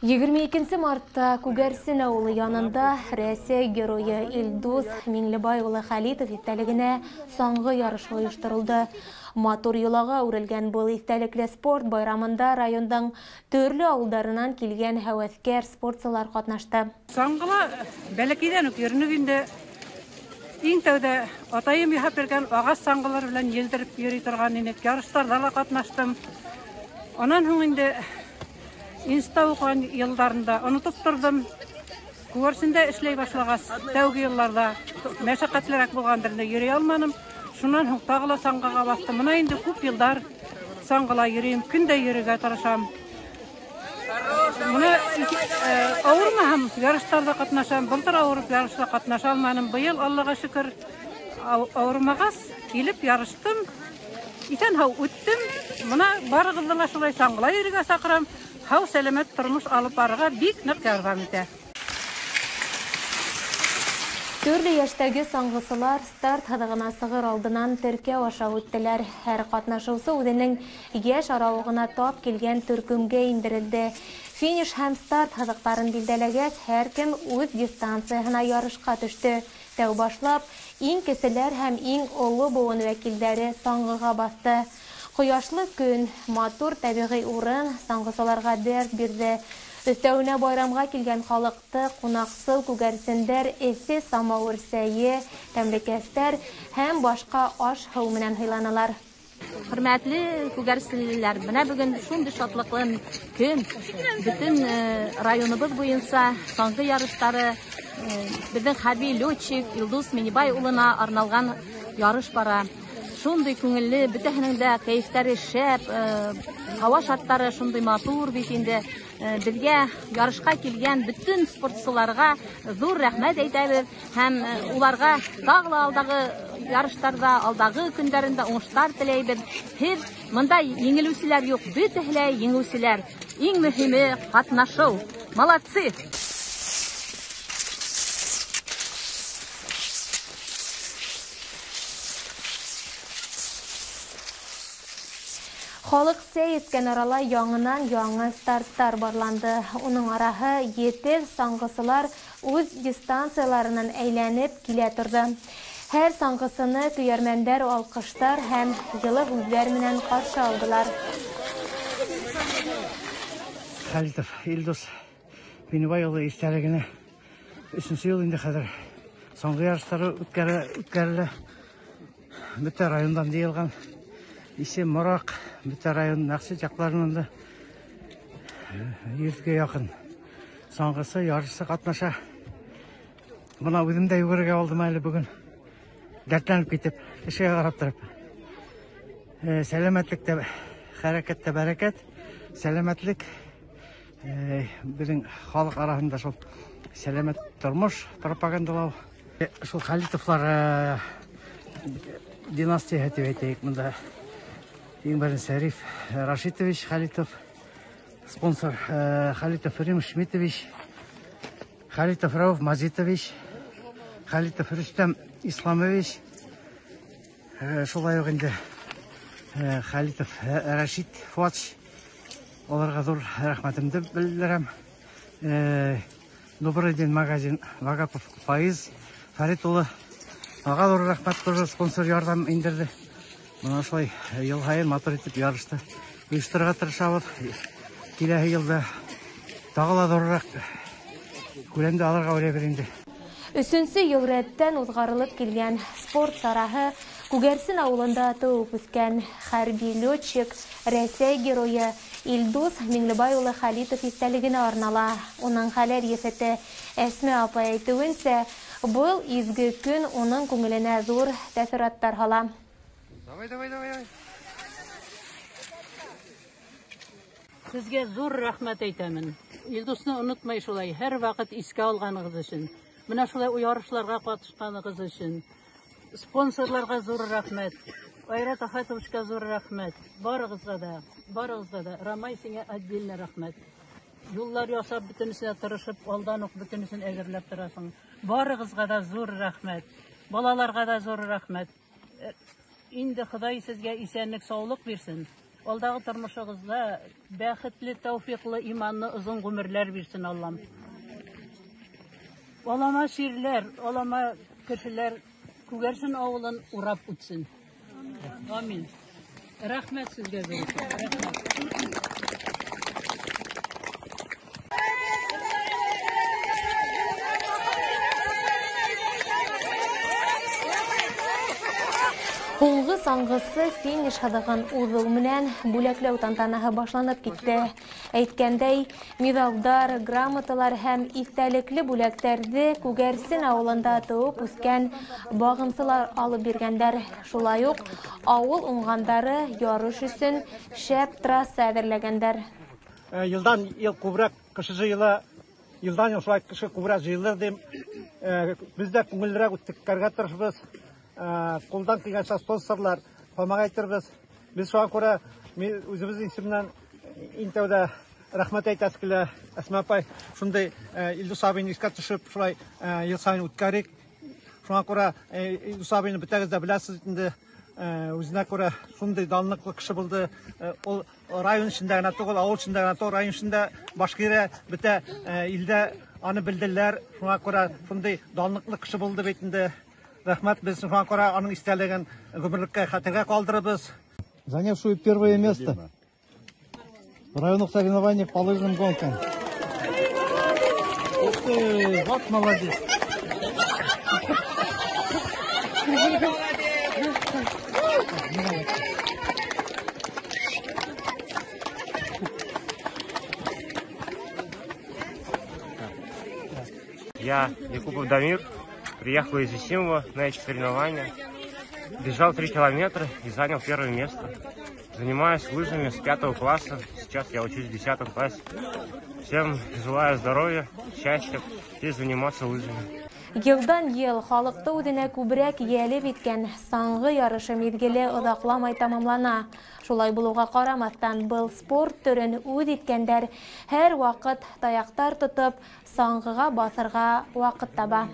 22 мартта Күгәрсен авылы янында Рәсәй геройы Илдус Миңлебай улы Халитов истәлегенә соңгы ярыш оештырылды. Матур йолага үрелгән был истәлекле спорт байрамында районның төрле авылдарынан килгән һәвәскәр спортчылар катнашты. Соңгыла бәләкәйдән үк йөренеп инде иң тәүдә атайым яһап бергән агас соңгылар белән елдереп йөри торган инек. Ярышларда да катнаштым. Аннан һуң инде инста укыган елларында онытып тордым. Күгәрсендә эшләй башлагач, тәүге елларда мәшәкатьлерәк булгандыр инде, йөри алманым. Шуннан һуң тагыла соңгыга бастым. Менә инде күп еллар соңгыла йөрим, көндә йөрергә тырышам. Менә авырмаһам, ярышларда катнашам. Былтыр авырып ярышта катнаша алманым. Быел Аллага шөкер авырмагач килеп ярыштым. Исән-һау үттем. Менә барыгызны да шулай соңгыла йөрергә сакырам. Һау сәламәт тормыш алып барырга бик нык ярдәм итә. Төрле яшьтәге соңгысылар старт һыдыгына сыгыр алдынан теркәү аша үттеләр. Һәр катнашучы үзенең яшь аралыгына тап килгән төркемгә индерелде. Финиш һәм старт һыдыктарын билдәләгәч, һәркем үз дистанциясына ярышка төште. Тәү башлап, иң кеселәр һәм иң олы буын вәкилләре соңгыга басты. Кояшлы көн, матур табигый урын соңгысыларга дәрт бирде. Өстәвенә байрамга килгән халыкты кунаксыл күгәрсендәр, эссе самавыр сәйе, тәмлекәстәр һәм башка аш-һыу менән һыйланалар. Хөрмәтле күгәрселләр, менә бүген шундый шатлыклы көн. Бөтен районыбыз буенча соңгы ярыштары безнең хәрби летчик Илдус Миңлебай улына арналган ярыш бара. Шундый күңелле, бөтәһенең дә кәефтәре шәп, һава шартлары шундый матур бит инде. Безгә ярышка килгән бөтен спортчыларга зур рәхмәт әйтәбез һәм уларга тагы алдагы ярыштарда, алдагы көндәрендә уңышлар теләйбез. Һеч монда еңелүчеләр юк, бөтәһе еңүчеләр. Иң мөһиме катнашу. Молодцы! Халык сәй иткән арала яңынан яңы старттар барланды. Уның араһы етел соңгысылар үз дистанцияларынан әйләнеп килә торды. Һәр соңгысыны көйәрмәндәр алкыштар һәм йылы һүзләр менән каршы алдылар. Халитов Илдус Миңлебай улы истәлегенә 3нче ел инде хәзер соңгы ярышлары үткәрелә. Бөтә райондан җыелган исем Морак, бөтә район Нәкъсә якларынан да 100-гә якын соңгысы ярышта катнаша. Моны үзем дә югырга алдым әле бүген. Дәртләнеп китеп, кешегә карап торып. Сәламәтлектә, хәрәкәттә бәрәкәт, сәламәтлек безнең халык арасында шул сәламәт тормыш пропагандалау. Шул Халитовлар династия дип әйтәйек монда. Иң беренче Риф Рашитович Халитов, спонсор Халитов Рим Шмитович, Халитов Рауф Мазитович, Халитов Рустам Исламович, шулай ук инде Халитов Рашид Фуатович. Оларга зур рәхмәтемне белдерәм. Добрый день магазин Вагапов Фаиз Фарит улы. Ага зур рәхмәт, тоже спонсор ярдәм индерде. Менә шулай ел һайын матур итеп ярышты оештырырга тырышабыз. Киләһе елда тагы да зуррак күләмдә алырга уйлыйбыз инде. 3нче ел рәттән узгарылып килгән спорт сараһы Күгәрсен авылында туып үскән хәрби летчик, Рәсәй геройы Илдус Миңлебай улы Халитов истәлегенә арнала. Уның хәләр ефәте Әсмә апа әйтүенчә, был изге көн уның күңеленә зур тәэсираттар һала. Давай. Сезгә зур рәхмәт әйтәмен. Илдусны онытмай шулай һәр вакыт искә алганыгыз өчен. Менә шулай ярышларга катнашканыгыз өчен. Спонсорларга зур рәхмәт. Айрат Ахатовичка зур рәхмәт. Барыгызга да. Рамай сиңа отдельно рәхмәт. Юллар ясап бөтенесенә тырышып, алдан ук бөтенесен әзерләп торасың. Барыгызга да зур рәхмәт. Балаларга да зур рәхмәт. Инде Ходай сезгә исәнлек, саулык бирсен. Алдағы тормышыгызда бәхетле, тәүфиклы, иманлы, озын гомерләр бирсен Аллам. Олама ширләр, олама кешеләр Күгәрсен авылын урап үтсен. Амин. Рәхмәт сезгә. Һуңгы саңгысы финиш һыдыгын уҙыу менән бүләкләү тантанаһы башланып китте. Әйткәндәй, медалдар, грамоталар һәм иҫтәлекле бүләктәрҙе Күгәрсен ауылында тыуып үҫкән бағымсылар алып биргәндәр. Шулай уҡ ауыл уңғандары ярыш өсөн шәп трасса әҙерләгәндәр. Йылдан йыл күберәк кеше жыйыла, йылдан йыл шулай кеше күберәк жыйылыр дим. Без дә күңеллерәк үткәргә тырышабыз. Қолдан килгәнчә спонсорлар помогай торбыз. Без шуңа күрә үзебез исеменнән иң тәүдә рәхмәт әйтәс килә. Әсма апай шундай Илдус абыйны искә төшеп, шулай ел сайын үткәрик. Шуңа күрә Илдус абыйны бөтәгез дә беләсез инде. Үзенә күрә шундай данлыклы кеше булды. Ул район эчендә генә түгел, авыл эчендә генә түгел, район эчендә башкира бөтә илдә аны белделәр. Шуңа күрә шундай данлыклы кеше булды бит инде. Рәхмәт, без шуңа күрә аның истәлеген гомерлеккә хәтергә калдырабыз. Занявшую первое место в районных соревнованиях по лыжным гонкам. Ух ты, вот молодец. Я, Якубов Дамир, приехал из Исимова на эти соревнования. Бежал 3 километра и занял первое место. Занимаюсь лыжами с 5 класса. Сейчас я учусь в 10 классе. Всем желаю здоровья, счастья и заниматься лыжами. Йылдан йыл халыҡты үҙенә күберәк йәлеп иткән саңғы ярышы миҙгеле оҙаҡламай тамамлана. Шулай булыуға ҡарамаҫтан, был спорт төрөн үҙ иткәндәр һәр ваҡыт таяҡтар тотоп, саңғыға баҫырға ваҡыт таба.